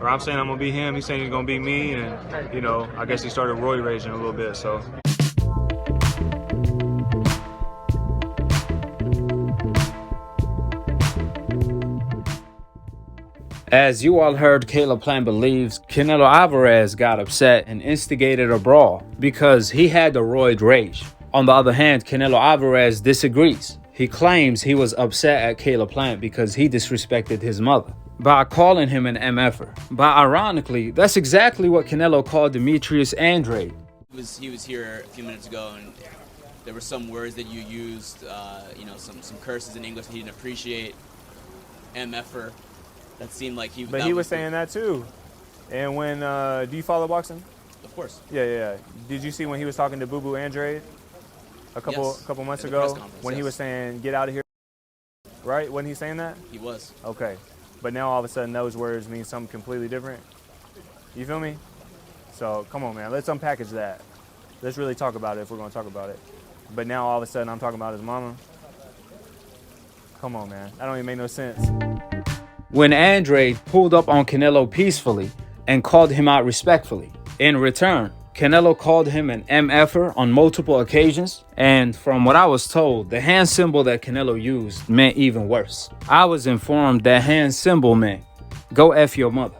or I'm saying I'm gonna beat him. He's saying he's gonna beat me, and you know, I guess he started ROID raging a little bit. So. As you all heard, Caleb Plant believes Canelo Alvarez got upset and instigated a brawl because he had the ROID rage. On the other hand, Canelo Alvarez disagrees. He claims he was upset at Caleb Plant because he disrespected his mother by calling him an MFer. But ironically, that's exactly what Canelo called Demetrius Andrade. He was here a few minutes ago, and there were some words that you used, you know, some curses in English he didn't appreciate. MFer. That seemed like he. But he was saying that too. And when do you follow boxing? Of course. Yeah. Did you see when he was talking to Boo Boo Andrade a couple months ago when he was saying get out of here? Right? Wasn't he saying that? He was. Okay. But now all of a sudden those words mean something completely different. You feel me? So come on, man. Let's unpackage that. Let's really talk about it if we're going to talk about it. But now all of a sudden I'm talking about his mama. Come on, man. That don't even make no sense. When Andrade pulled up on Canelo peacefully and called him out respectfully. In return, Canelo called him an MFer on multiple occasions, and from what I was told, the hand symbol that Canelo used meant even worse. I was informed that hand symbol meant, go F your mother.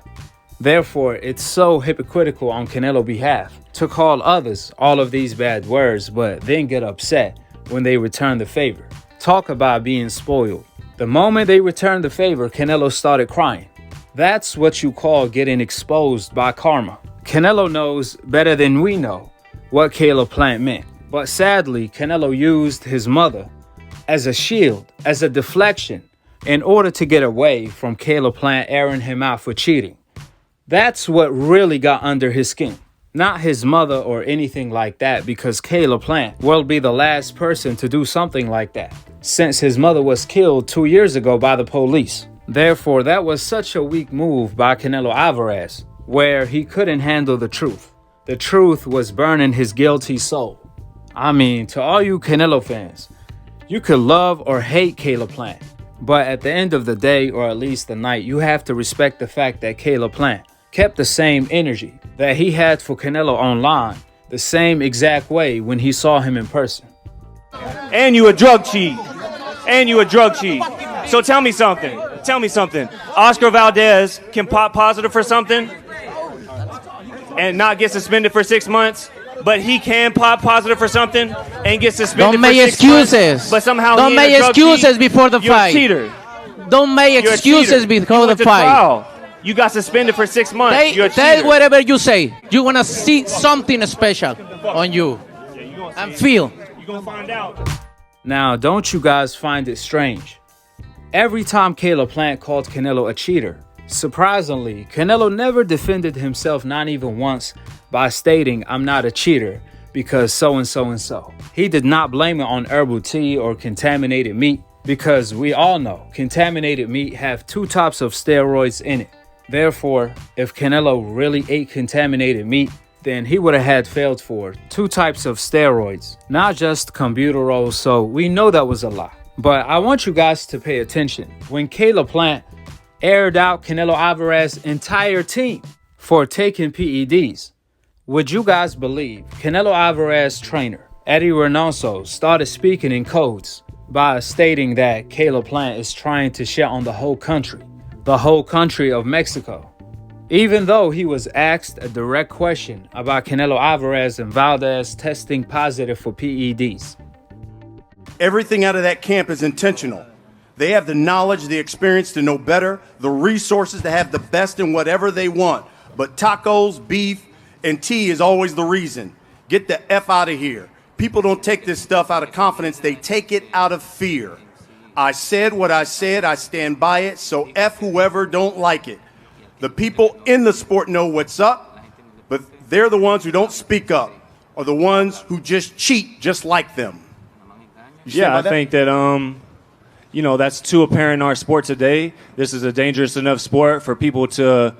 Therefore, it's so hypocritical on Canelo's behalf to call others all of these bad words, but then get upset when they return the favor. Talk about being spoiled. The moment they returned the favor, Canelo started crying. That's what you call getting exposed by karma. Canelo knows better than we know what Caleb Plant meant. But sadly, Canelo used his mother as a shield, as a deflection, in order to get away from Caleb Plant airing him out for cheating. That's what really got under his skin. Not his mother or anything like that, because Caleb Plant will be the last person to do something like that, since his mother was killed 2 years ago by the police. Therefore, that was such a weak move by Canelo Alvarez, where he couldn't handle the truth. The truth was burning his guilty soul. I mean, to all you Canelo fans, you could love or hate Caleb Plant, but at the end of the day, or at least the night, you have to respect the fact that Caleb Plant kept the same energy that he had for Canelo online, the same exact way when he saw him in person. And you a drug cheat. So tell me something. Oscar Valdez can pop positive for something and not get suspended for 6 months, but he can pop positive for something and get suspended for 6 months. But somehow don't make excuses before the You're fight. A cheater. Don't make excuses before the fight. Trial. You got suspended for 6 months. You're a cheater. Say whatever you say. You want to see something special on you. And feel. You're going to find out. Now, don't you guys find it strange? Every time Caleb Plant called Canelo a cheater, surprisingly, Canelo never defended himself, not even once, by stating, I'm not a cheater because so and so and so. He did not blame it on herbal tea or contaminated meat, because we all know contaminated meat have 2 types of steroids in it. Therefore, if Canelo really ate contaminated meat, then he would have had failed for 2 types of steroids, not just combuterol, so we know that was a lie. But I want you guys to pay attention. When Caleb Plant aired out Canelo Alvarez's entire team for taking PEDs, would you guys believe Canelo Alvarez's trainer, Eddie Reynoso, started speaking in codes by stating that Caleb Plant is trying to shit on the whole country of Mexico? Even though he was asked a direct question about Canelo Alvarez and Valdez testing positive for PEDs. Everything out of that camp is intentional. They have the knowledge, the experience to know better, the resources to have the best in whatever they want. But tacos, beef, and tea is always the reason. Get the F out of here. People don't take this stuff out of confidence. They take it out of fear. I said what I said. I stand by it. So F whoever don't like it. The people in the sport know what's up, but they're the ones who don't speak up, or the ones who just cheat just like them. Yeah, I think that, that's too apparent in our sport today. This is a dangerous enough sport for people to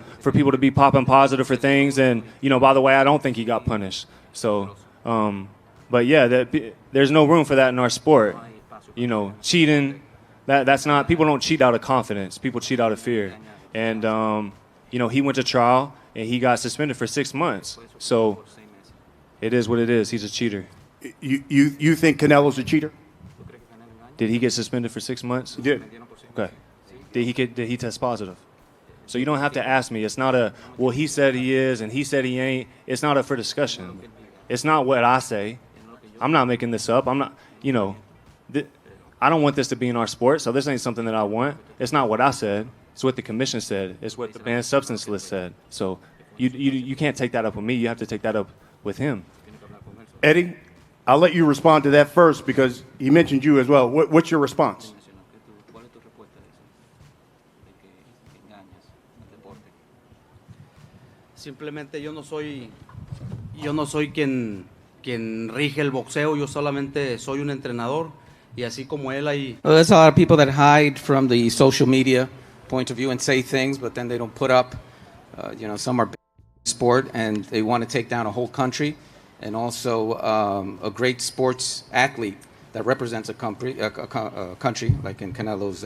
be popping positive for things. And, by the way, I don't think he got punished. So, but yeah, there's no room for that in our sport. Cheating, that's not, people don't cheat out of confidence. People cheat out of fear. And, he went to trial and he got suspended for 6 months. So it is what it is. He's a cheater. You think Canelo's a cheater? Did he get suspended for 6 months? He did. Okay. Did he test positive? So you don't have to ask me. It's not a, well, he said he is and he said he ain't. It's not up for discussion. It's not what I say. I'm not making this up. I'm not, I don't want this to be in our sport, so this ain't something that I want. It's not what I said. It's what the commission said. It's what the banned substance list said. So you can't take that up with me. You have to take that up with him. Eddie, I'll let you respond to that first because he mentioned you as well. What's your response? Simplemente yo no soy quien rige el boxeo, yo solamente soy un entrenador y así como él hay. Well, there's a lot of people that hide from the social media point of view and say things, but then they don't put up. Some are sport and they want to take down a whole country, and also a great sports athlete that represents a country like in Canelo's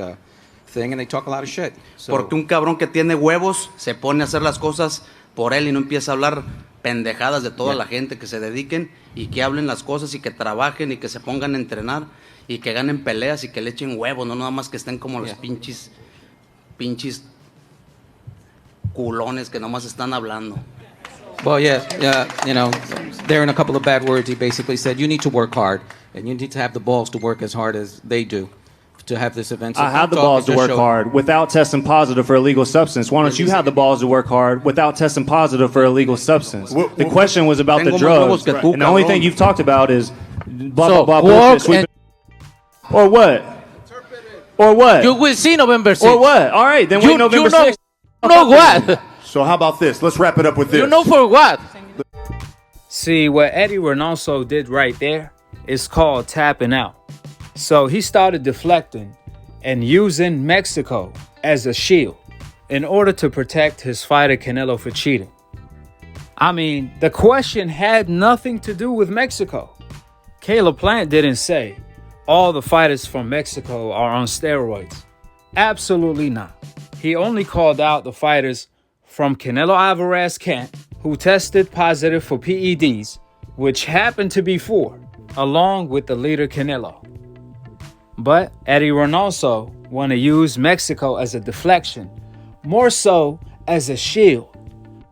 thing, and they talk a lot of shit. So, porque un cabrón que tiene huevos se pone a hacer las cosas por él y no empieza a hablar pendejadas de toda la gente, que se dediquen y que hablen las cosas y que trabajen y que se pongan a entrenar y que ganen peleas y que le echen huevos, no nada más que estén como los pinches culones que nomás están hablando. Well, there in a couple of bad words, he basically said you need to work hard and you need to have the balls to work as hard as they do to have this event. So I have the balls to work hard without testing positive for illegal substance. Why don't you have the balls to work hard without testing positive for illegal substance? The question was about the drugs, and the only thing you've talked about is blah, blah, blah, bullshit. Or what? Or what? You will see November 6th. Or what? All right, then wait November 6th. You know what? So how about this? Let's wrap it up with this. You know for what? See, what Eddie Reynoso did right there is called tapping out. So he started deflecting and using Mexico as a shield in order to protect his fighter Canelo for cheating. I mean, the question had nothing to do with Mexico. Caleb Plant didn't say all the fighters from Mexico are on steroids. Absolutely not. He only called out the fighters from Canelo Alvarez camp who tested positive for PEDs, which happened to be 4, along with the leader Canelo. But Eddie Reynoso want to use Mexico as a deflection, more so as a shield.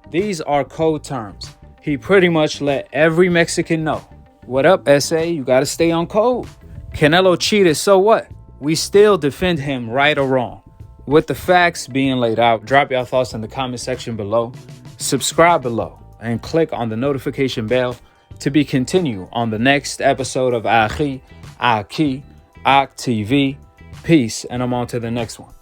These are code terms. He pretty much let every Mexican know. What up, SA? You got to stay on code. Canelo cheated, so what? We still defend him right or wrong. With the facts being laid out, drop your thoughts in the comment section below. Subscribe below and click on the notification bell to be continued on the next episode of Akhi, Akhi TV. Peace, and I'm on to the next one.